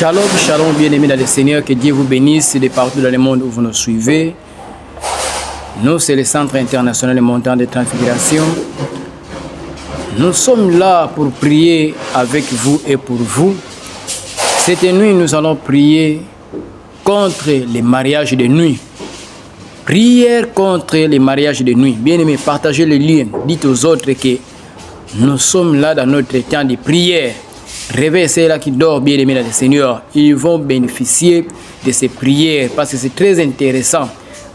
Shalom, shalom, bien-aimés dans le Seigneur, que Dieu vous bénisse de partout dans le monde où vous nous suivez. Nous, c'est le Centre international de montagne de transfiguration. Nous sommes là pour prier avec vous et pour vous. Cette nuit, nous allons prier contre les mariages de nuit. Prière contre les mariages de nuit. Bien-aimés, partagez le lien. Dites aux autres que nous sommes là dans notre temps de prière. Réveillez ceux-là qui dorment, bien-aimés dans le Seigneur. Ils vont bénéficier de ces prières parce que c'est très intéressant.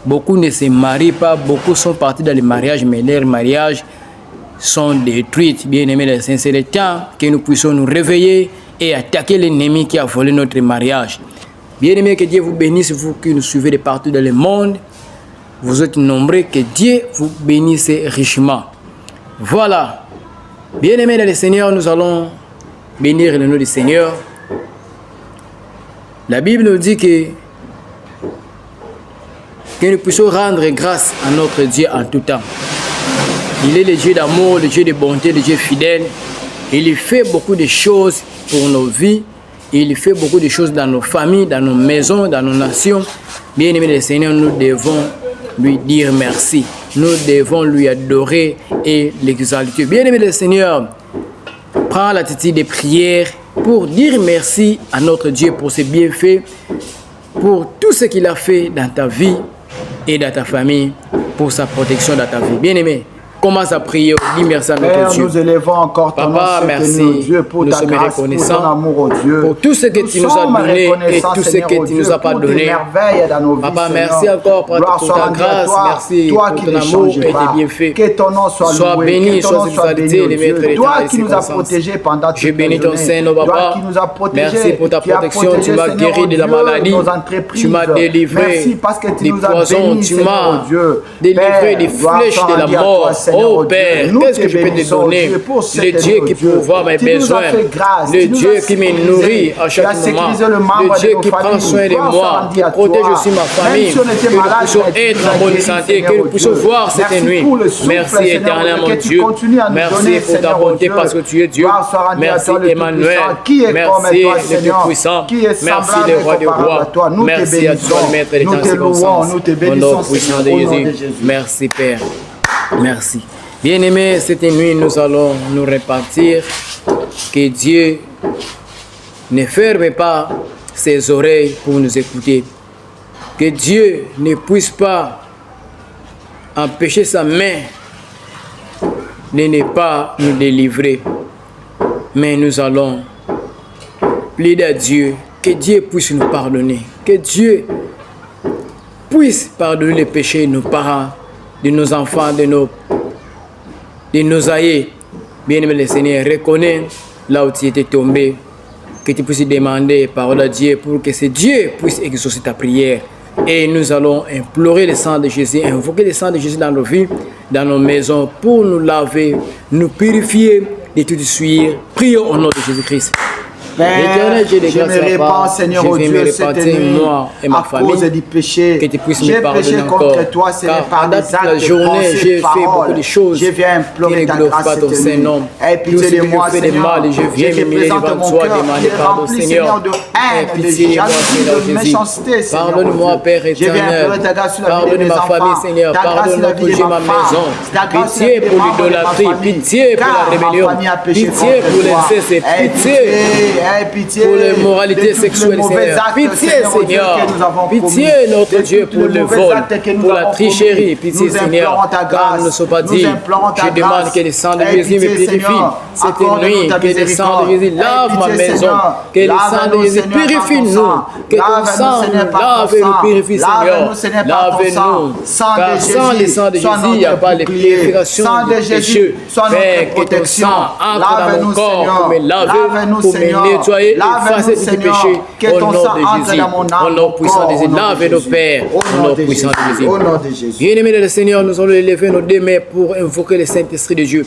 Beaucoup ne se marient pas, beaucoup sont partis dans les mariages, mais leurs mariages sont détruits. Bien-aimés dans le Seigneur, c'est le temps que nous puissions nous réveiller et attaquer l'ennemi qui a volé notre mariage. Bien-aimés, que Dieu vous bénisse, vous qui nous suivez de partout dans le monde. Vous êtes nombreux, que Dieu vous bénisse richement. Voilà. Bien-aimés dans le Seigneur, nous allons bénir le nom du Seigneur. La Bible nous dit que nous puissions rendre grâce à notre Dieu en tout temps. Il est le Dieu d'amour, le Dieu de bonté, le Dieu fidèle. Il fait beaucoup de choses pour nos vies. Il fait beaucoup de choses dans nos familles, dans nos maisons, dans nos nations. Bien-aimés le Seigneur, nous devons lui dire merci. Nous devons lui adorer et l'exalter. Bien-aimés le Seigneur, prends l'attitude de prière pour dire merci à notre Dieu pour ses bienfaits, pour tout ce qu'il a fait dans ta vie et dans ta famille, pour sa protection dans ta vie. Bien-aimé, commence à prier, dis merci à notre Père, Dieu. Nous élevons encore ton Papa, nom, merci. Dieu, pour nous ta sommes grâce, reconnaissants pour ton amour, oh Dieu. pour tout ce que tu nous as donné et tout ce que tu nous as pas donné. Papa, merci encore pour ta grâce, merci pour ton amour et tes bienfaits. Que ton nom soit loué, béni, que ton nom sois exalté, les maîtres de toi temps et qui nous as circonstances. protégés pendant toute Je bénis ton Saint-Nom, toi Papa. qui nous as protégés, Merci pour ta qui as protection. protégé, Tu m'as Seigneur, guéri de la Dieu, maladie. nos entreprises. Tu m'as délivré Merci parce que tu des nous as poisons. bénis, Tu Seigneur, m'as Dieu. délivré Père, des gloire flèches soit de la rendue à mort. toi, Seigneur, Oh Dieu. Père, Nous qu'est-ce que te je peux te bénissons, donner? Dieu, pour cette Le Dieu nuit, qui Dieu. pourvoit mes Tu nous as besoins. fait grâce, Le tu nous Dieu as qui me sécurisé. nourrit à Tu as chaque moment. sécurisé le membre Le de Dieu nos qui prend familles. soin de Gloire soit moi, rendue qui à protège toi. aussi ma famille. Même si on était Que nous malade, puissions tu as être été en bonne guéri, santé, Seigneur, que nous puissions Dieu. voir cette Merci nuit. pour le souffle, Merci Seigneur, éternellement que tu Dieu. continues à nous Merci donner, pour ta Seigneur, bonté Dieu. parce que tu es Dieu. Gloire soit rendue à Merci toi, le Emmanuel. Tout-Puissant. Qui est comme Merci toi, le Seigneur? Tout-Puissant. Qui est Merci semblable le et roi des comparable à rois. toi? Nous te Merci à toi, bénissons. maître des Nous temps te et louons, circonstances. nous te Au nom bénissons, puissant de Seigneur, au nom de Jésus. Jésus. Merci Père. Merci. Bien-aimés, cette nuit, nous allons nous répartir. Que Dieu ne ferme pas ses oreilles pour nous écouter. Que Dieu ne puisse pas empêcher sa main de ne pas nous délivrer. Mais nous allons plaider à Dieu, que Dieu puisse nous pardonner. Que Dieu puisse pardonner les péchés de nos parents, de nos enfants, de nos aïeux. Bien-aimé le Seigneur, reconnais là où tu étais tombé, que tu puisses demander parole à Dieu pour que ce Dieu puisse exaucer ta prière. Et nous allons implorer le sang de Jésus, invoquer le sang de Jésus dans nos vies, dans nos maisons, pour nous laver, nous purifier de toute souillure. Prions au nom de Jésus-Christ. Père, je me répands, Seigneur, au Dieu, cette nuit, moi et ma à famille, cause du péché. que tu puisses J'ai me pardonner péché encore. contre toi, Seigneur, Car par des pendant toute la actes, journée, j'ai pensées, fait paroles. beaucoup de choses Je viens implorer qui ne ta glorifient grâce pas ton cette nuit. Saint-Nom. Aie Tout pitié ce de que moi, je fais de Seigneur. mal, je viens te me mêler présente devant mon toi, cœur, demander qui est pardon, rempli, Seigneur. de Aie haine, de pitié de moi, jalousie, Seigneur de Jésus. méchanceté, Seigneur. Pardonne-moi, Père Je viens éternel. implorer ta grâce sur la vie de Pardonne mes ma famille, enfants. Seigneur. Ta grâce sur Pardonne la notre vie de Dieu, ma ma femme. maison. Ta grâce sur la Pitié vie des pour membres de ma l'idolâtrie, famille. pitié pour Car la ma rébellion, famille a péché pitié contre pour toi. l'inceste, Aie pitié pitié pour les moralités de tous les sexuelles, mauvais Seigneur. actes, Pitié, Seigneur, Seigneur. que nous avons Pitié, commis. notre De Dieu, tous pour les le mauvais vol, actes que nous pour la avons tricherie. commis. Pitié, Nous Seigneur. implorons ta Car grâce. nous ne sommes pas Nous dit. implorons ta Je demande grâce. que le sang de Aie Jésus me pitié, purifie. Seigneur. Cette Accorde-nous nuit, ta que le sang de miséricorde. Jésus Aie lave ma pitié, maison. Seigneur. Que le sang de Lave-nous, Jésus Seigneur, par ton purifie nous. sang. Que ton Lave-nous, sang Seigneur, nous par ton lave et nous sang. purifie, Seigneur. Lave-nous, Seigneur, par ton sang. Lave-nous. Sang de Car sans le Jésus, sang de sois Jésus, il n'y a notre pas de bouclier. purification Sang du de Jésus, péché. sois Père, notre que ton protection. sang entre dans mon Lave-nous, corps Seigneur. pour me laver, Lave-nous, pour me Seigneur. nettoyer, Lave-nous, effacer tout Seigneur. péché. Que Au ton nom sang de entre Jésus. dans mon âme, Au nom puissant de Jésus. au nom de Lave nos Jésus. pères. Au Au nom nom de puissant de Jésus. Jésus. Au nom de Jésus. Bien-aimés dans le Seigneur, nous allons élever nos deux mains pour invoquer le Saint-Esprit de Dieu.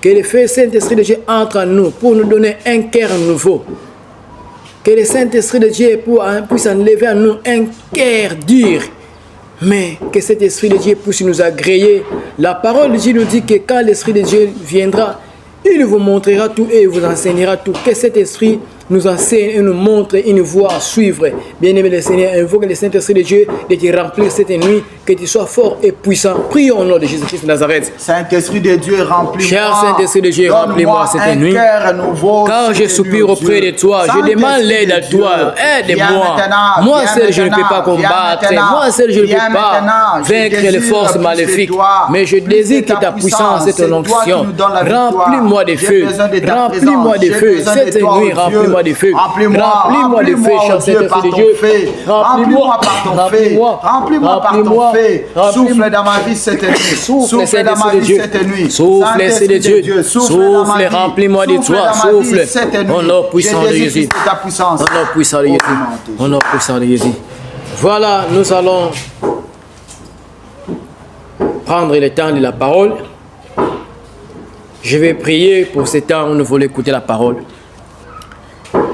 Que le feu Saint-Esprit de Dieu entre en nous pour nous donner un cœur nouveau. Que le Saint-Esprit de Dieu puisse enlever en nous un cœur dur. Mais que cet Esprit de Dieu puisse nous agréer. La parole de Dieu nous dit que quand l'Esprit de Dieu viendra, il vous montrera tout et il vous enseignera tout. Que cet Esprit nous enseigne et nous montre une voie à suivre. Bien-aimé le Seigneur, invoque le Saint-Esprit de Dieu de te remplir cette nuit, que tu sois fort et puissant. Prions au nom de Jésus-Christ de Nazareth. Saint-Esprit de Dieu, remplis-moi. Cher Saint-Esprit de Dieu, remplis-moi cette nuit. Car je soupire auprès de toi, je demande l'aide à toi. Aide-moi. Moi seul, je ne peux pas combattre. Moi seul, je ne peux pas vaincre les forces maléfiques. Mais je désire que ta puissance et ton onction, remplis-moi de feu. Remplis-moi de feu. Cette nuit, remplis-moi de feu. Remplis-moi de feu, cher Saint-Esprit de Dieu. Remplis-moi par ton feu. Remplis-moi par ton feu. Souffle dans ma vie cette nuit. Souffle dans ma vie cette nuit. Souffle, Esprit de Dieu. Souffle, remplis-moi de toi. Souffle. Au nom puissant de Jésus. Au nom puissant de Jésus. Au nom puissant de Jésus. Voilà, nous allons prendre le temps de la parole. Je vais prier pour ce temps où nous voulons écouter la parole.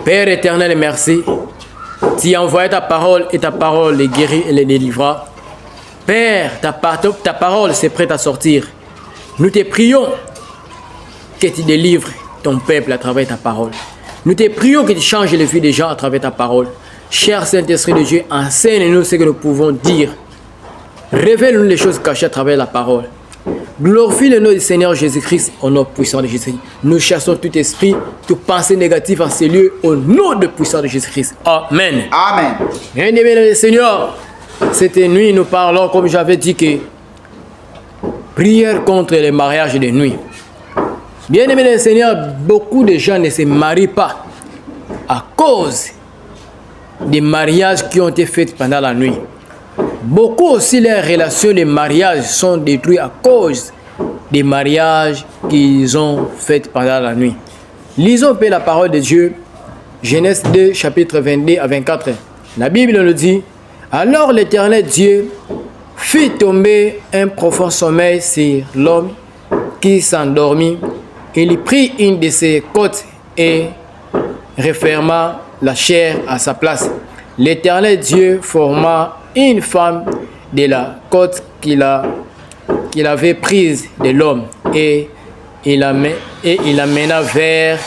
Père éternel, merci. Tu as envoyé ta parole et ta parole les guérit et les délivra. Père, ta parole c'est prête à sortir. Nous te prions que tu délivres ton peuple à travers ta parole. Nous te prions que tu changes les vies des gens à travers ta parole. Cher Saint-Esprit de Dieu, enseigne-nous ce que nous pouvons dire. Révèle-nous les choses cachées à travers la parole. Glorifie le nom du Seigneur Jésus-Christ au nom puissant de Jésus. Nous chassons tout esprit, toute pensée négative en ces lieux au nom de puissant de Jésus-Christ. Amen. Amen. Bien-aimés le Seigneur, cette nuit nous parlons, comme j'avais dit, que prière contre les mariages de nuit. Bien-aimés le Seigneur, beaucoup de gens ne se marient pas à cause des mariages qui ont été faits pendant la nuit. Beaucoup aussi leurs relations de mariage sont détruites à cause des mariages qu'ils ont faits pendant la nuit. Lisons peu la parole de Dieu, Genèse 2, chapitre 22 à 24. La Bible nous dit, « Alors l'Éternel Dieu fit tomber un profond sommeil sur l'homme qui s'endormit. Il prit une de ses côtes et referma la chair à sa place. L'Éternel Dieu forma une femme de la côte qu'il avait prise de l'homme et il l'amena vers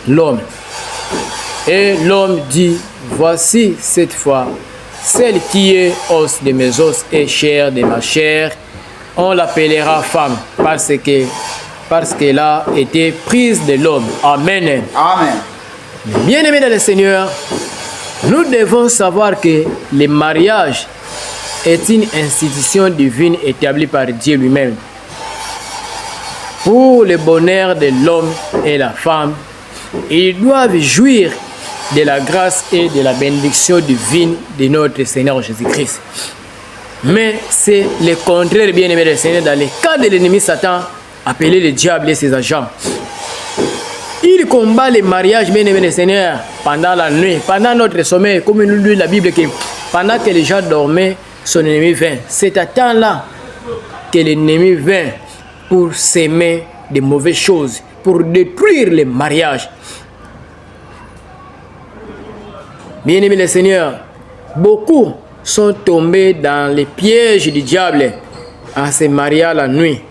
l'homme. Et l'homme dit, voici cette fois, celle qui est os de mes os et chair de ma chair, on l'appellera femme parce qu'elle a été prise de l'homme. Amen. Amen. Bien-aimés dans le Seigneur, nous devons savoir que le mariage est une institution divine établie par Dieu lui-même. Pour le bonheur de l'homme et la femme, ils doivent jouir de la grâce et de la bénédiction divine de notre Seigneur Jésus-Christ. Mais c'est le contraire, bien-aimé du Seigneur, dans le cas de l'ennemi Satan, appelé le diable et ses agents. Il combat les mariages, bien-aimé du Seigneur, pendant la nuit, pendant notre sommeil, comme nous dit la Bible, que pendant que les gens dormaient, son ennemi vint. C'est à temps-là que l'ennemi vint pour s'aimer de mauvaises choses, pour détruire les mariages. Bien-aimé le Seigneur, beaucoup sont tombés dans les pièges du diable en se mariant la nuit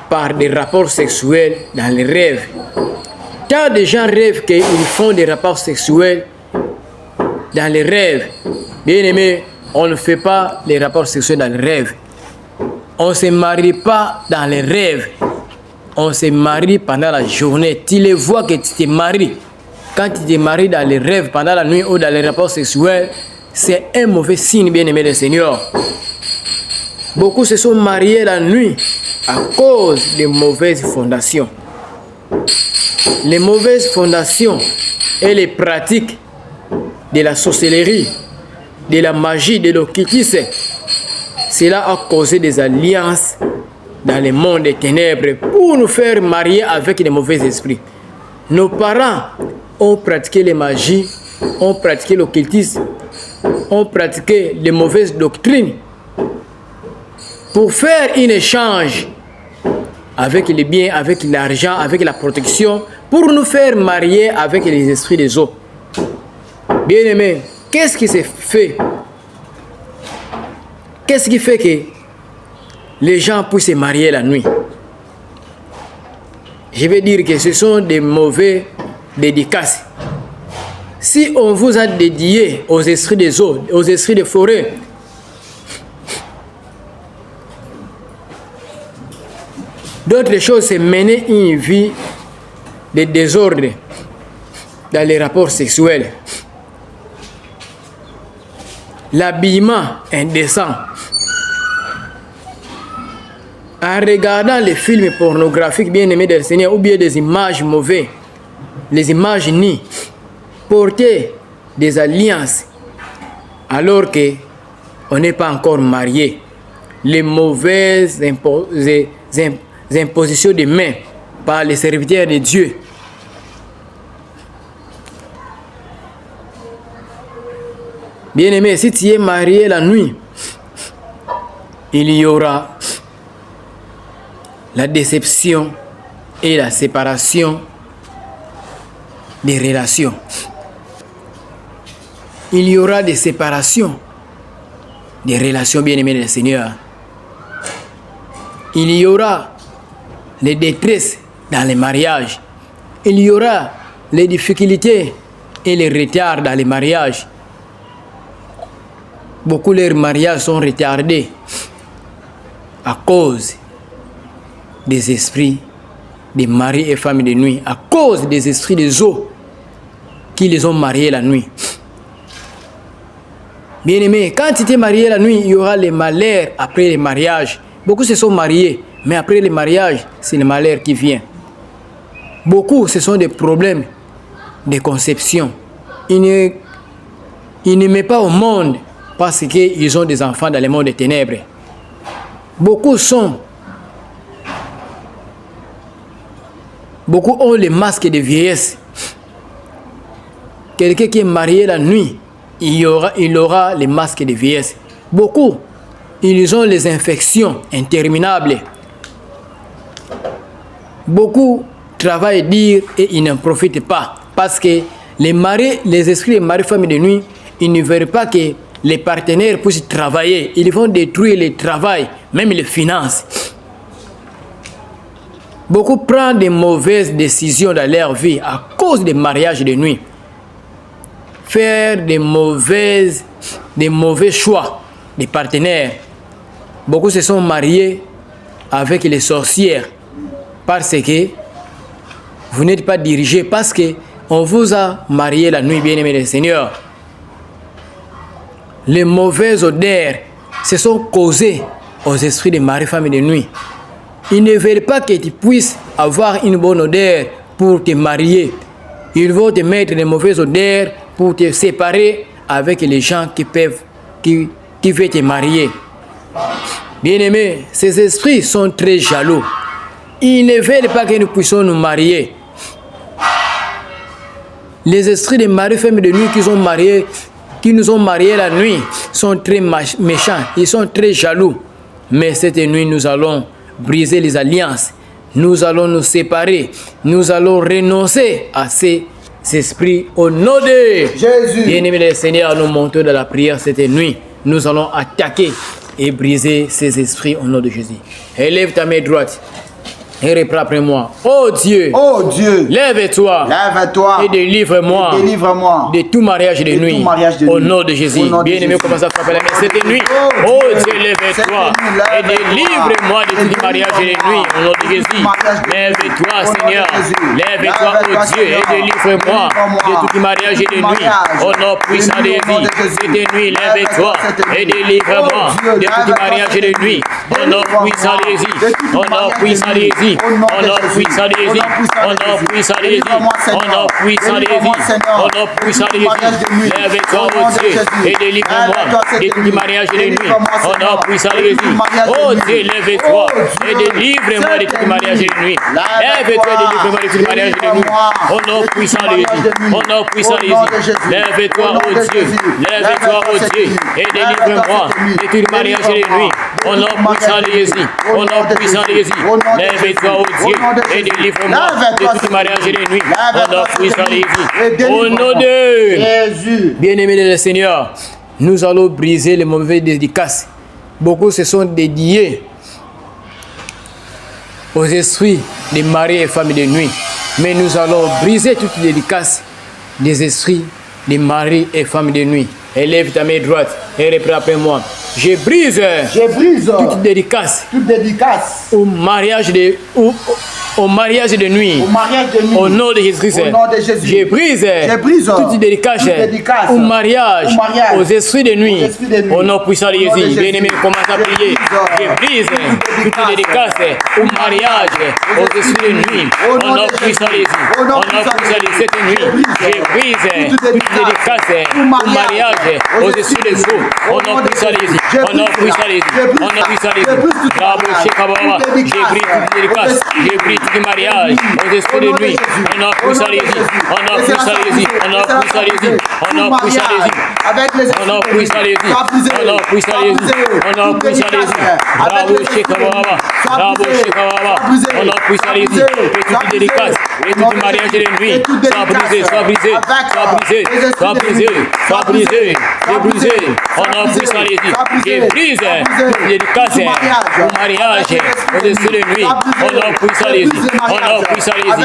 par des rapports sexuels dans les rêves. Tant de gens rêvent qu'ils font des rapports sexuels dans les rêves. Bien-aimé, on ne fait pas les rapports sexuels dans les rêves. On ne se marie pas dans les rêves. On se marie pendant la journée. Tu les vois que tu te maries. Quand tu te maries dans les rêves pendant la nuit ou dans les rapports sexuels, c'est un mauvais signe, bien-aimé du Seigneur. Beaucoup se sont mariés la nuit à cause de mauvaises fondations. Les mauvaises fondations et les pratiques de la sorcellerie, de la magie, de l'occultisme, cela a causé des alliances dans le monde des ténèbres pour nous faire marier avec les mauvais esprits. Nos parents ont pratiqué les magies, ont pratiqué l'occultisme, ont pratiqué les mauvaises doctrines pour faire un échange avec les biens, avec l'argent, avec la protection, pour nous faire marier avec les esprits des eaux. Bien-aimés, qu'est-ce qui s'est fait? Qu'est-ce qui fait que les gens puissent se marier la nuit? Je vais dire que ce sont des mauvais dédicaces. Si on vous a dédié aux esprits des eaux, aux esprits des forêts, d'autres choses, c'est mener une vie de désordre dans les rapports sexuels. L'habillement indécent. En regardant les films pornographiques bien-aimés du Seigneur ou bien des images mauvaises, les images nies, porter des alliances alors qu'on n'est pas encore marié. Les mauvaises impositions de main par les serviteurs de Dieu. Bien-aimé, si tu es marié la nuit, il y aura la déception et la séparation des relations. Il y aura des séparations des relations, bien-aimés du Seigneur. Il y aura les détresses dans les mariages. Il y aura les difficultés et les retards dans les mariages. Beaucoup de leurs mariages sont retardés à cause des esprits des maris et femmes de nuit, à cause des esprits des eaux qui les ont mariés la nuit. Bien-aimé, quand tu t'es marié la nuit, il y aura les malheurs après les mariages. Beaucoup se sont mariés, mais après les mariages, c'est le malheur qui vient. Beaucoup, ce sont des problèmes de conception. Ils ne mettent pas au monde parce qu'ils ont des enfants dans le monde des ténèbres. Beaucoup ont les masques de vieillesse. Quelqu'un qui est marié la nuit, il aura les masques de vieillesse. Beaucoup, ils ont les infections interminables. Beaucoup travaillent dire et ils n'en profitent pas. Parce que les esprits des maris femmes de nuit, ils ne veulent pas que les partenaires puissent travailler. Ils vont détruire le travail, même les finances. Beaucoup prennent de mauvaises décisions dans leur vie à cause des mariages de nuit. Faire des mauvais choix des partenaires. Beaucoup se sont mariés avec les sorcières parce que vous n'êtes pas dirigé, parce qu'on vous a marié la nuit, bien-aimé du Seigneur. Les mauvaises odeurs se sont causées aux esprits des maris, femmes de nuit. Ils ne veulent pas que tu puisses avoir une bonne odeur pour te marier. Ils vont te mettre des mauvaises odeurs pour te séparer avec les gens qui veulent te marier. Bien-aimés, ces esprits sont très jaloux. Ils ne veulent pas que nous puissions nous marier. Les esprits des maris femmes de nuit qui nous ont mariés la nuit sont très méchants. Ils sont très jaloux. Mais cette nuit, nous allons briser les alliances. Nous allons nous séparer. Nous allons renoncer à ces esprits au nom de Jésus. Bien-aimés le Seigneur, nous montons dans la prière cette nuit. Nous allons attaquer et briser ces esprits au nom de Jésus. Élève ta main droite et reprends après moi. Oh Dieu, lève-toi et délivre-moi de tout mariage de nuit au nom de Jésus. Bien-aimé, commence à frapper la main cette nuit. Oh Dieu, lève-toi et délivre-moi de tout mariage de nuit au nom de Jésus. Lève-toi, Seigneur. Lève-toi, oh Dieu, et délivre-moi de tout mariage de nuit au nom puissant de Jésus. Cette nuit, lève-toi et délivre-moi de tout mariage de nuit au nom puissant de Jésus. Au nom puissant de Jésus. Au nom puissant de Jésus, au nom puissant de Jésus, au nom puissant de Jésus, au nom puissant de Jésus, lève-toi, oh Dieu, et délivre-moi de tout mariage de nuit, au nom puissant de Jésus, oh Dieu, lève-toi et délivre-moi de tout mariage de nuit, lève-toi et délivre-moi de tout mariage de nuit, au nom puissant de Jésus, au nom puissant de Jésus, lève-toi, oh Dieu, lève-toi, oh Dieu, et délivre-moi de tout mariage de nuit, au nom puissant de Jésus, au nom puissant de Jésus, lève-toi, oh Dieu, et délivre-moi de tout mariage de nuit, au nom puissant de Jésus, au nom de Jésus. Bien-aimés de le Seigneur, nous allons briser les mauvaises dédicaces. Beaucoup se sont dédiés aux esprits des maris et femmes de nuit. Mais nous allons briser toutes les dédicaces des esprits des maris et femmes de nuit. Élève ta main droite et reprends après moi. Je brise toute dédicace au mariage de nuit. Au nom de Jésus-Christ. Je brise toute dédicace au mariage, aux esprits de nuit. Au nom puissant de Jésus. Bien-aimé, commence à prier. Je brise toute dédicace au mariage, aux esprits de nuit. Au nom puissant de Jésus. Au nom puissant de cette nuit. Je brise toute dédicace au mariage, aux esprits de faux. Au nom puissant de Jésus. Au nom puissant de Jésus. Au nom puissant de Jésus. Bravo, Shekababa. J'ai brise toute dédicace. J'ai brise tout mariage, aux esprits de nuit. Au nom puissant de Jésus. Au nom puissant de Jésus. Au nom puissant de Jésus. Au nom puissant de Jésus. Au nom puissant de Jésus. Au nom puissant de Jésus. Au nom puissant de Jésus. Bravo, Shekababa. Bravo, Shekababa. Au nom puissant de Jésus. Et toute dédicace. Et tout mariage de nuit. Soit brisé, soit brisé. Soit brisé. Soit brisé. Soit brisé. Soit brisé. Au nom puissant de Jésus. Je brise toute dédicace au mariage, aux esprits de nuit. Au nom puissant de Jésus. On a puissant les yeux.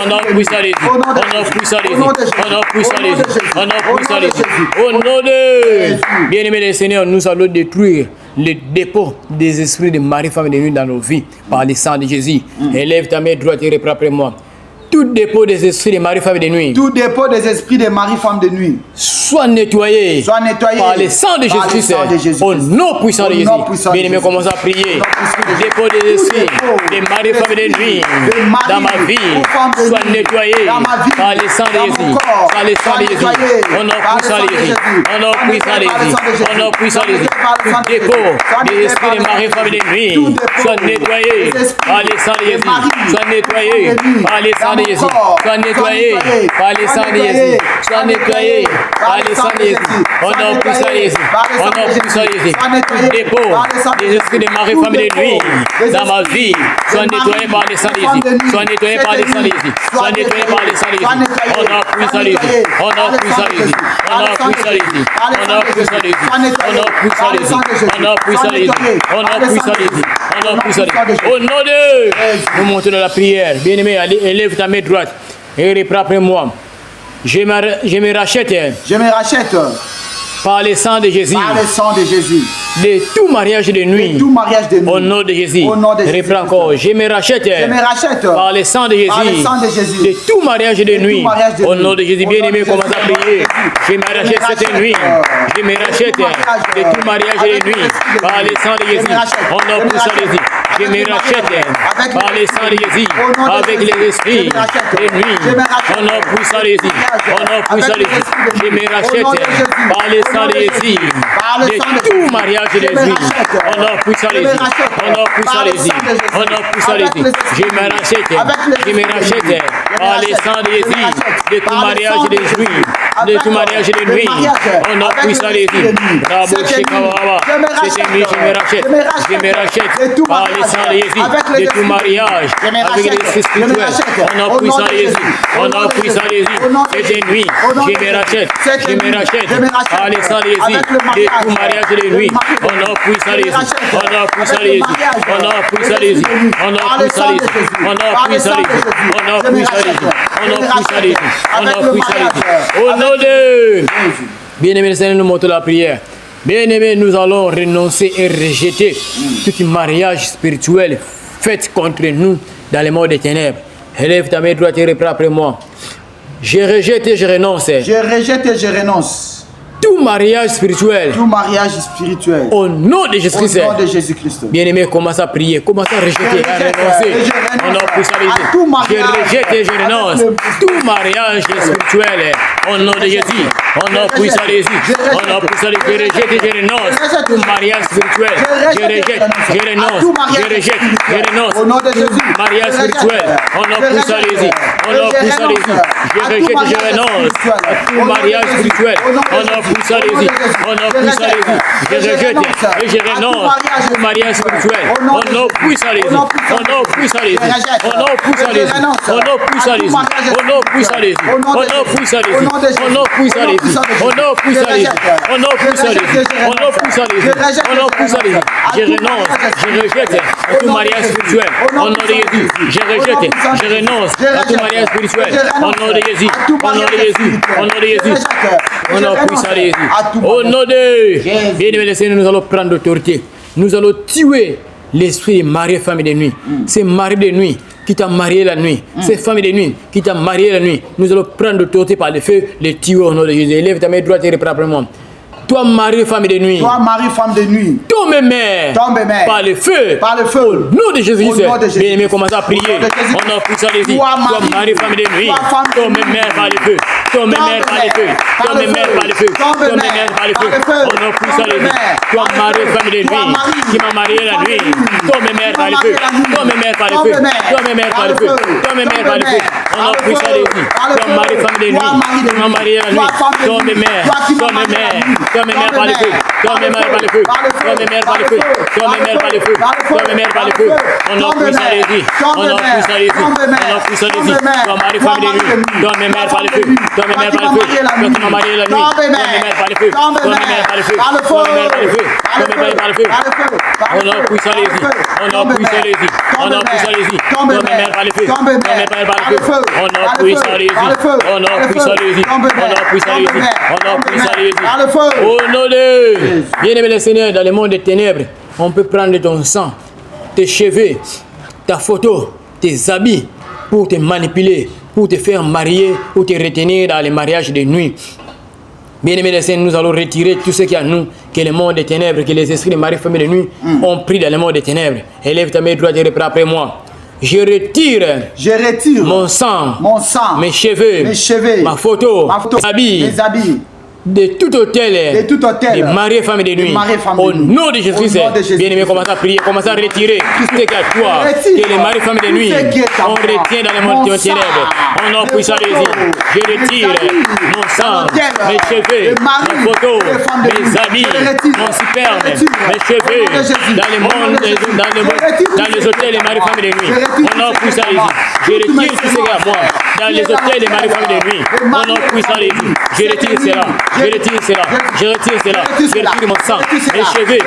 On a puissant les yeux. On a puissant les yeux. On a puissant les yeux. On a puissant les yeux. Au nom de bien-aimé le Seigneur, nous allons détruire le dépôt des esprits de mari, femme et de nuit dans nos vies par le sang de Jésus. Élève ta main droite et reprends après moi. Tout dépôt des esprits de mari, femme et de nuit. Tout dépôt des esprits de mari, femme de nuit. Soit nettoyé. Soit nettoyé par le sang de Jésus-Christ. Au nom puissant de Jésus. Bien-aimé, commence à prier. Dépôt des esprits de mari, femme et de nuit dans ma vie. Soit nettoyé par le sang de Jésus. Par le sang de Jésus. Au nom puissant de Jésus. Au nom puissant de Jésus. Au nom puissant de Jésus. Tout dépôt des esprits de mari, femme et de nuit. Soit nettoyé par le sang de Jésus. Soit nettoyé par le sang de Jésus. Sois nettoyé par le sang de Jésus. Sois nettoyé par le sang de Jésus. Au nom puissant de Jésus. Au nom puissant de Jésus. Tout dépôt des esprits de mari, femme et de nuit dans ma vie. Sois nettoyé par le sang de Jésus. Sois nettoyé par le sang de Jésus. Sois nettoyé par le sang de Jésus. Au nom puissant de Jésus. Au nom puissant de Jésus. Au nom puissant de Jésus. Au nom puissant de Jésus. Au nom puissant de Jésus. Au nom puissant de Jésus. Au nom puissant de Jésus. Au nom puissant de Jésus. Au nom de nous montons dans la prière. Bien-aimé, allez, élève ta main droite et reprends après moi. Je me rachète. Je me rachète. Par le sang de Jésus. Par le sang de Jésus. De tout mariage de nuit. De tout mariage de nuit. Au nom de Jésus. Au nom de Jésus. Reprends encore. Je me rachète. Je me rachète. Par le sang de Jésus. Par le sang de Jésus. De tout mariage de nuit. Au nom de Jésus. Bien-aimé, commence à prier. Je me rachète cette nuit. Je me rachète de tout mariage de nuit. Par le sang de Jésus. Au nom puissant de Jésus. Je me rachète par le sang de Jésus. Avec les esprits de nuit. Au nom puissant de Jésus. Au nom puissant de Jésus. Je me rachète par le sang de Jésus. De tout mariage de nuit. Au nom puissant de Jésus. Au nom puissant de Jésus. Au nom puissant de Jésus. Je me rachète. Je me rachète par le sang de Jésus. De tout mariage de nuit. De tout mariage de nuit. Au nom puissant de Jésus. Bravo, Shekawaba. Cette nuit, je me rachète. Je me rachète par le sang de Jésus. De tout mariage avec les esprits spirituels. Au nom puissant de Jésus. Au nom puissant de Jésus. Cette nuit, je me rachète. Je me rachète par le sang de Jésus. De tout mariage de nuit. Au nom puissant de Jésus. Au nom puissant de Jésus. Au nom puissant de Jésus. Au nom puissant de Jésus. Au nom puissant de Jésus. Au nom puissant de Jésus. Au nom puissant de Jésus. Au nom puissant de Jésus. Au nom de bien-aimé, le Seigneur nous montre la prière. Bien-aimés, nous allons renoncer et rejeter tout mariage spirituel fait contre nous dans le monde des ténèbres. Élève ta main droite et reprends après moi. Je rejette et je renonce. Je rejette et je renonce. Tout mariage spirituel. Tout mariage spirituel. Au nom de Jésus-Christ. Au nom de Jésus-Christ. Bien-aimé, commence à prier. Commence à rejeter et à renoncer. Au nom puissant de Jésus. Je rejette et je renonce. Tout mariage spirituel. Au nom de Jésus. Au nom puissant de Jésus. Au nom puissant de Jésus. Je rejette et je renonce. Tout mariage spirituel. Je rejette. Je renonce. Je rejette. Je renonce. Au nom de Jésus. Mariage spirituel. Au nom puissant de Jésus. Au nom puissant de Jésus. Je rejette et je renonce. Tout mariage spirituel. Au nom puissant de Jésus. Au nom puissant de Jésus. Je rejette et je renonce. Tout mariage spirituel. Au nom puissant de Jésus. Au nom puissant de Jésus. Au nom puissant de Jésus. Au nom puissant de Jésus. Au nom puissant de Jésus. Au nom puissant de Jésus. Au nom puissant de Jésus. Au nom puissant de Jésus. Au nom puissant de Jésus. Au nom puissant de Jésus. Au nom puissant de Jésus. Au nom puissant de Jésus. Je renonce, je rejette tout mariage spirituel. Au nom de Jésus. Je rejette, je renonce à tout mariage spirituel. Au nom de Jésus. Au nom de Jésus. Au nom de Jésus. Au nom puissant de Jésus. Au nom de bien-aimé le Seigneur, nous allons prendre l'autorité. Nous allons tuer l'esprit de marié, femme de nuit. C'est mari de nuit qui t'a marié la nuit. C'est femme de nuit qui t'a marié la nuit. Nous allons prendre l'autorité par le feu, les tuer au nom de Jésus. Élève ta main droite et reprends après moi. Toi, mari, femme de nuit. Toi, mari, femme de nuit. Tombe mère. Par le feu. Par le feu. Au nom de Jésus. Bien-aimé, commence à prier. Au nom puissant de Jésus. Toi, mari, femme de nuit. Tombe mère par le feu. Tombe mère par le feu. Tombe mère par le feu. Tombe mère par le feu. Au nom puissant de Jésus. Toi, mari, femme de nuit. Qui m'a marié la nuit. Tombe mère par le feu. Tombe mère par le feu. Tombe mère par le feu. Tombe mère par le feu. Au nom puissant de Jésus. Toi, mari, femme de nuit. Qui m'a marié la nuit. Tombe mère. Tombe mère. Tombe mère par le feu. Tombe mère par le feu. Tombe mère par le feu. Tombe mère par le feu. Tombe mère par le feu. Au nom puissant de Jésus. Au nom puissant de Jésus. Au nom puissant de Jésus. Toi, mari, femme de nuit. Tombe mère par le feu. Tombe mère par le feu. Toi qui m'as marié la nuit. Tombe mère par le feu. Tombe mère par le feu. Tombe mère par le feu. Tombe mère par le feu. Au nom puissant de Jésus. Au nom puissant de Jésus. Au nom puissant de Jésus. Tombe mère par le feu. Tombe mère par le feu. Au nom puissant de Jésus. Au nom puissant de Jésus. Au nom puissant de Jésus. Au nom puissant de Jésus. Au nom de bien-aimé le Seigneur, dans le monde des ténèbres, on peut prendre ton sang, tes cheveux, ta photo, tes habits pour te manipuler, pour te faire marier ou te retenir dans les mariages de nuit. Bien-aimé le Seigneur, nous allons retirer tout ce qu'il y a en nous, que le monde des ténèbres, que les esprits de mari, femme de nuit ont pris dans le monde des ténèbres. Élève ta main droite et reprends après moi. Je retire mon sang, mes cheveux, ma photo, mes habits. De tout hôtel, de mariés, femmes et de nuit. Au nom de Jésus, bien-aimé, commence à prier, commence à retirer tout ce qu'à toi, que les mariés, femmes et de nuit, on retient dans le monde des ténèbres. Au nom puissant de Jésus, je retire mon sang, mes cheveux, ma photo, mes habits, mon superbe, mes cheveux, dans le monde, dans les hôtels des mariés, femmes et de nuit. Au nom puissant de Jésus, je retire tout ce qu'à moi, dans les hôtels des mariés, femmes et de nuit. Au nom puissant de Jésus, je retire cela. Je retire cela, je retire cela, je retire mon sang, mes cheveux,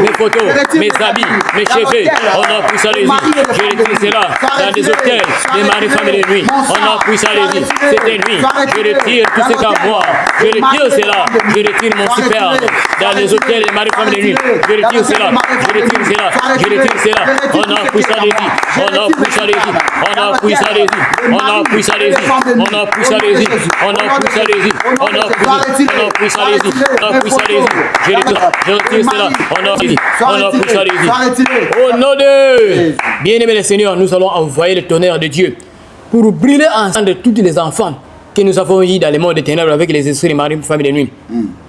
mes photos, mes habits, mes cheveux, au nom puissant de Jésus, je retire cela dans des hôtels, des maris, femmes et de nuit, au nom puissant de Jésus, c'était nuit, je retire tout ce qu'à moi, je retire cela, je retire mon superbe dans les hôtels, des maris, femmes et de nuit, je retire cela, je retire cela, je retire cela, au nom puissant de Jésus, au nom puissant de Jésus, au nom puissant de Jésus, au nom puissant de Jésus, au nom puissant de Jésus, au nom puissant de Jésus, au nom puissant. On a poussé à Jésus, on a poussé à Jésus, je retire cela, on a poussé à Jésus. Au nom de bien-aimé le Seigneur, nous allons envoyer le tonnerre de Dieu pour brûler ensemble tous les enfants que nous avons eu dans le monde des ténèbres avec les esprits de mari, femme de nuit.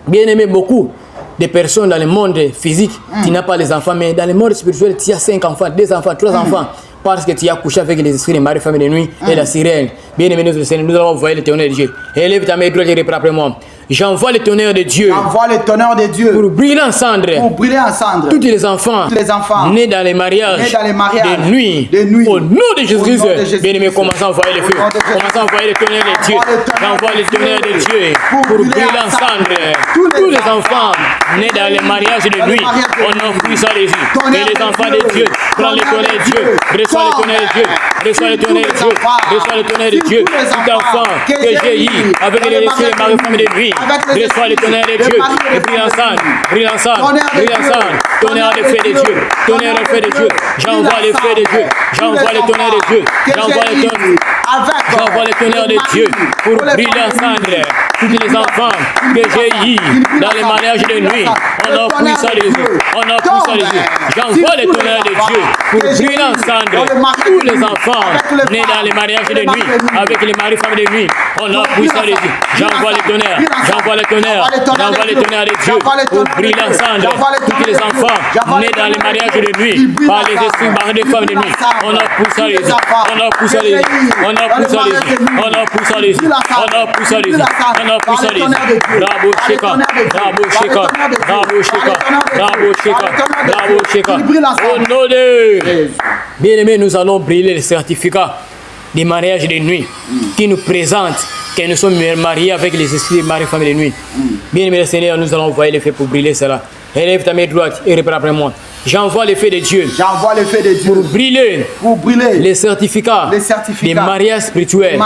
Bien-aimé, beaucoup de personnes dans le monde physique, tu n'as pas les enfants, mais dans le monde spirituel, tu as 5 enfants, 2 enfants, 3 enfants. Parce que tu as couché avec les esprits de mari, femme de nuit et la sirène. Bien-aimé, nous allons envoyer le tonnerre de Dieu. Élève ta main droite et reprends après moi. J'envoie le tonnerre de Dieu. J'envoie le tonnerre de Dieu. Pour brûler en cendres. Pour brûler en cendres. Tous les enfants. Nés dans les mariages. De nuit. Au nom de Jésus. Bien-aimé, commençons à envoyer le feu. Commençons à envoyer le tonnerre de Dieu. J'envoie le tonnerre de Dieu. Pour brûler en cendres. Tous les enfants nés dans les mariages de nuit. Au nom puissant de Jésus. Et les enfants de Dieu. Prends le tonnerre de Dieu. Reçois le tonnerre de Dieu. Reçois le tonnerre de Dieu. Reçois le tonnerre de Dieu. Tout enfant que j'ai eu avec les esprits de mari, femme de nuit. Reçois le tonnerre de Dieu, et brille ensemble, brille ensemble, brille ensemble, tonnerre de feu de Dieu, tonnerre de feu de Dieu, j'envoie le feu de Dieu, j'envoie le tonnerre de Dieu, j'envoie le tonnerre de Dieu pour briller ensemble tous les enfants que j'ai eu dans les mariages de nuit, on a puissant de Dieu, on a puissant de Dieu, j'envoie le tonnerre de Dieu pour briller ensemble tous les enfants nés dans les mariages de nuit avec les maris femmes de nuit, on a puissant de Dieu, j'envoie le tonnerre. J'envoie le tonnerre de Dieu pour briller ensemble tous les enfants nés dans les mariages de nuit par les esprits mariés de femmes de nuit. On a poussé les yeux, on a poussé les yeux, on a poussé les yeux, on a poussé les yeux, on a poussé les yeux, on a poussé les yeux. Bravo Sheka, bravo Sheka, bravo Sheka, bravo Sheka, bravo Sheka. Au nom de bien-aimé, nous allons brûler les certificats des mariages de nuit qui nous présentent que nous sommes mariés avec les esprits mari, femme de nuit. Bien-aimé le Seigneur, nous allons envoyer le feu pour brûler cela. Élève ta main droite et répète après moi. J'envoie le feu de Dieu. J'envoie le feu de Dieu. Pour brûler les certificats des mariages spirituels.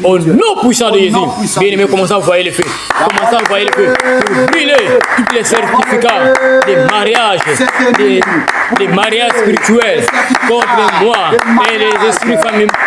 Au nom puissant de Jésus. Bien-aimé, commencez à envoyer le feu. Commencez à envoyer le feu. Pour brûler tous les certificats des mariages, des mariages spirituels contre moi et les esprits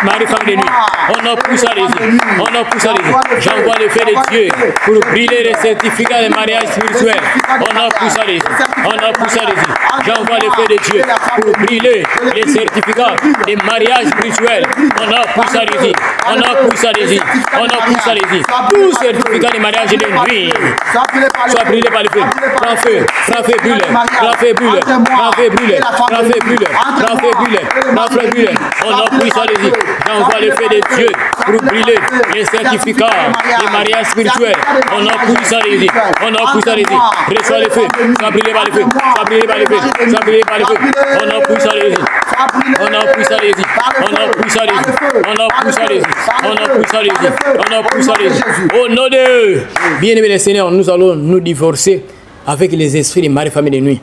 mari, femme de nuit. Au nom puissant de Jésus. Au nom puissant de Jésus. J'envoie le feu de Dieu pour brûler les certificats des mariages spirituels. Au nom puissant de Jésus. Au nom puissant de Jésus. J'envoie le feu de Dieu pour brûler les certificats des mariages spirituels. On a poussé à Jésus. On a poussé à Jésus. On a poussé à Jésus. Tout certificat de mariage de nuit soit brûlé par le feu. Prends feu. Prends feu, brûle. Prends feu, brûle. Prends feu, brûle. Prends feu, brûle. Prends feu, brûle. Prends feu, brûle. On a poussé à Jésus. J'envoie le feu de Dieu pour brûler les certificats des mariages spirituels. On a poussé à Jésus. On a poussé à Jésus. Reçois le feu. Soit brûlé par le feu. Soit brûlé par le feu. Soit brûlé par le feu. On a poussé à Jésus. On a poussé à Jésus. On a poussé à Jésus. On a poussé à Jésus. On a poussé à Jésus. On a poussé à Jésus. Au nom de bien-aimé le Seigneur, nous allons nous divorcer avec les esprits des maris, familles de nuit.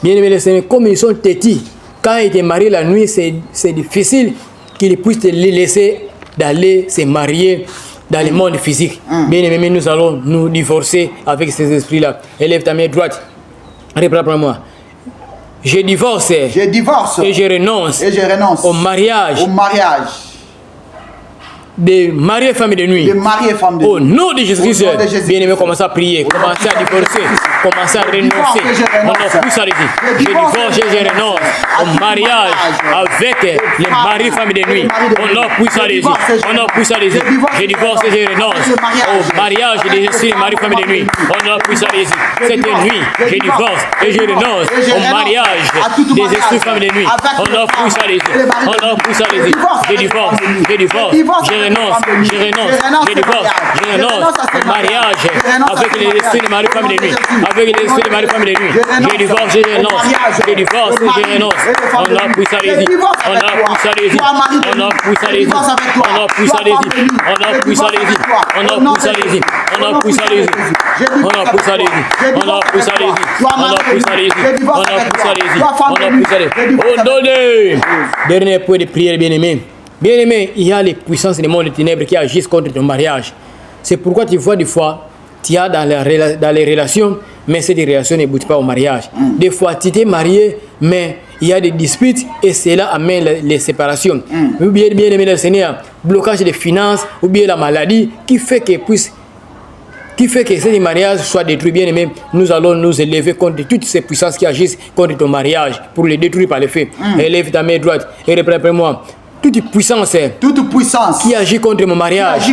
Bien-aimé le Seigneur, comme ils sont têtus, quand ils étaient mariés la nuit, c'est difficile qu'ils puissent les laisser d'aller se marier dans le monde physique. Bien-aimé, nous allons nous divorcer avec ces esprits-là. Élève ta main droite. Répète après moi. Je divorce et je renonce au mariage de mari et femme de nuit. Au nom de Jésus-Christ, bien-aimé, commencez à prier, commencez à divorcer, commencez à renoncer. On a plus à dire. Je divorce et je renonce au mariage avec les maris et femmes de nuit. On a plus à dire. On a plus à dire. Je divorce et je renonce au mariage des esprits des maris et femmes de nuit. On a plus à dire. Cette nuit, je divorce et je renonce au mariage des esprits femmes de nuit. On a plus à dire. On a plus à dire. Je divorce, je renonce, je divorce, je renonce au mariage avec les esprits de mari femme de nuit, avec les esprits de mari femme de nuit. Je divorce, je renonce, je divorce, je renonce. On a poussé à Jésus, on a poussé à Jésus, on a poussé à Jésus, on a poussé à Jésus, on a poussé à Jésus, on a poussé à Jésus, on a poussé à Jésus, on a poussé à Jésus, on a poussé à Jésus, on a poussé à Jésus, on a poussé à Jésus, on a poussé à Jésus. Oh non, dernier point de prière, bien-aimé. Bien-aimé, il y a les puissances des mondes de ténèbres qui agissent contre ton mariage. C'est pourquoi tu vois des fois, tu as dans les relations, mais ces relations n'aboutent pas au mariage. Des fois, tu t'es marié, mais il y a des disputes et cela amène les séparations. Ou bien, bien-aimé le Seigneur, blocage des finances, ou bien la maladie qui fait que ces mariages soient détruits. Bien-aimé, nous allons nous élever contre toutes ces puissances qui agissent contre ton mariage pour les détruire par le feu. Élève ta main droite et répète après moi. Toute puissance qui agit contre mon mariage,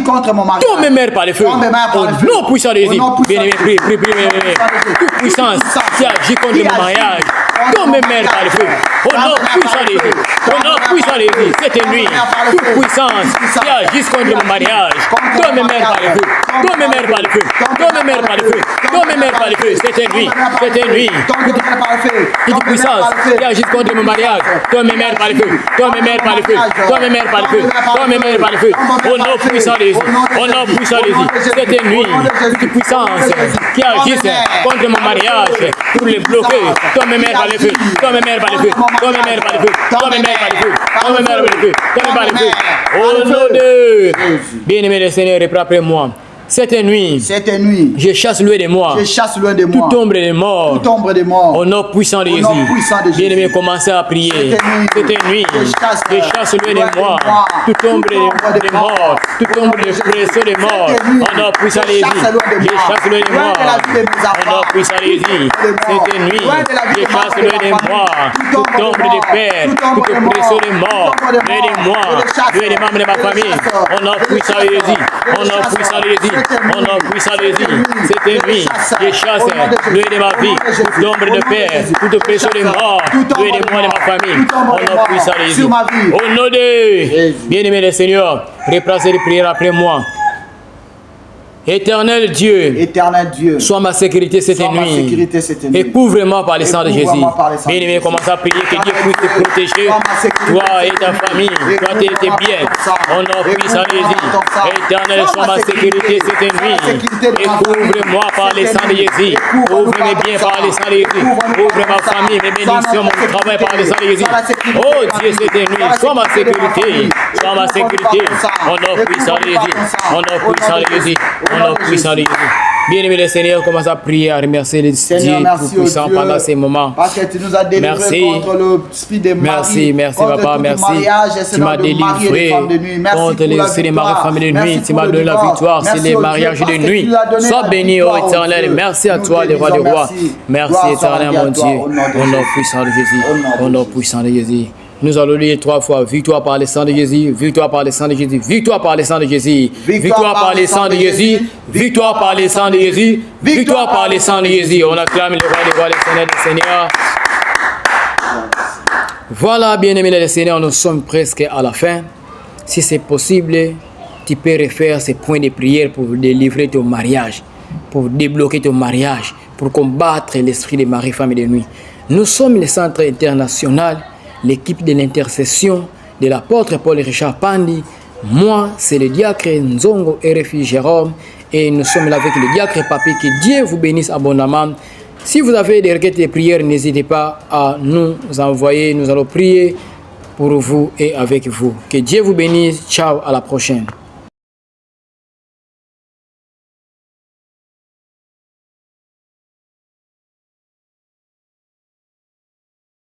tombe mes mères par le feu. Au nom puissant de Jésus, bien-aimé, prie, bien-aimé. Toute puissance qui agit contre mon mariage, tombe mes mères par le feu. Au nom puissant de Jésus, au nom puissant de Jésus, cette nuit, toute puissance qui agit contre mon mariage, tombe mes mères par le feu. Tombe mes mères par le feu. Tombe mes mères par le feu. Tombe mes mères par le feu. Cette nuit, toute puissance qui agit contre mon mariage, tombe mes mères par le feu. Tombe mes mères par le feu. Toi mes mères par le feu, toi mes mères par le feu, au nom puissant de Jésus, au nom puissant de Jésus, cette nuit, toute puissance qui agisse contre mon mariage, pour les bloquer, toi mes mères par le feu, toi mes mères par le feu, toi mes mères par le feu, toi mes mères par le feu, toi mes mères par le feu, toi mes mères par le feu, au nom de bien-aimé le Seigneur, reprends après moi. Cette nuit, je chasse loin de moi toute ombre de mort, au nom puissant de Jésus. Bien-aimé, commencez à prier. Cette nuit, je chasse loin de moi toute ombre de mort, toute ombre de pression de mort, au nom puissant de Jésus. Je chasse loin de moi, au nom puissant de Jésus. Cette nuit, je chasse loin de moi toute ombre de père, toute pression de mort, loin de moi, loin des membres de ma famille, au nom puissant de Jésus, au nom puissant de Jésus. On a puissant de Jésus, cette nuit, je chasse loin de ma vie, toute ombre de père, toute pression de mort, loin de moi et de ma famille. On a puissant de Jésus. Au nom de bien-aimé le Seigneur, reprends cette prière après moi. Éternel Dieu, sois ma sécurité cette nuit. Et couvre-moi par le sang de Jésus. Bien-aimé, commence à prier que Dieu puisse te protéger, toi et ta famille, toi et tes biens. Au nom puissant de Jésus. Éternel, sois ma sécurité cette nuit. Et couvre-moi par le sang de Jésus. Ouvre mes biens par le sang de Jésus. Ouvre ma famille, mes bénédictions, mon travail par le sang de Jésus. Oh Dieu, cette nuit, sois ma sécurité. Sois ma sécurité. Au nom puissant de Jésus. Au nom puissant de Jésus. Au nom puissant de Jésus. Bien-aimé le Seigneur, commence à prier, à remercier le Dieu Tout-Puissant pendant ces moments. Parce que tu nous as délivré contre le esprit des maris. Merci Papa, merci. Tu m'as délivré contre l'esprit des maris, familles de nuit. Tu m'as donné la victoire sur les mariages de nuit. Sois béni, ô Éternel. Merci à toi, le roi des rois. Merci, Éternel, mon Dieu. Au nom puissant de Jésus. Au nom puissant de Jésus. Nous allons lire 3 fois. Victoire par le sang de Jésus. Victoire par le sang de Jésus. Victoire par le sang de Jésus. Victoire par le sang de Jésus. Victoire par le sang de Jésus. Victoire par le sang de Jésus. On acclame le roi des rois, le Seigneur des seigneurs. Voilà, bien-aimés les Seigneurs, nous sommes presque à la fin. Si c'est possible, tu peux refaire ces points de prière pour délivrer ton mariage, pour débloquer ton mariage, pour combattre l'esprit des maris, femmes et de nuit. Nous sommes le centre international, l'équipe de l'intercession de l'apôtre Paul Richard Pandi. Moi, c'est le diacre Nzongo RFI Jérôme et nous sommes là avec le diacre Papi. Que Dieu vous bénisse abondamment. Si vous avez des requêtes de prière, n'hésitez pas à nous envoyer. Nous allons prier pour vous et avec vous. Que Dieu vous bénisse. Ciao, à la prochaine.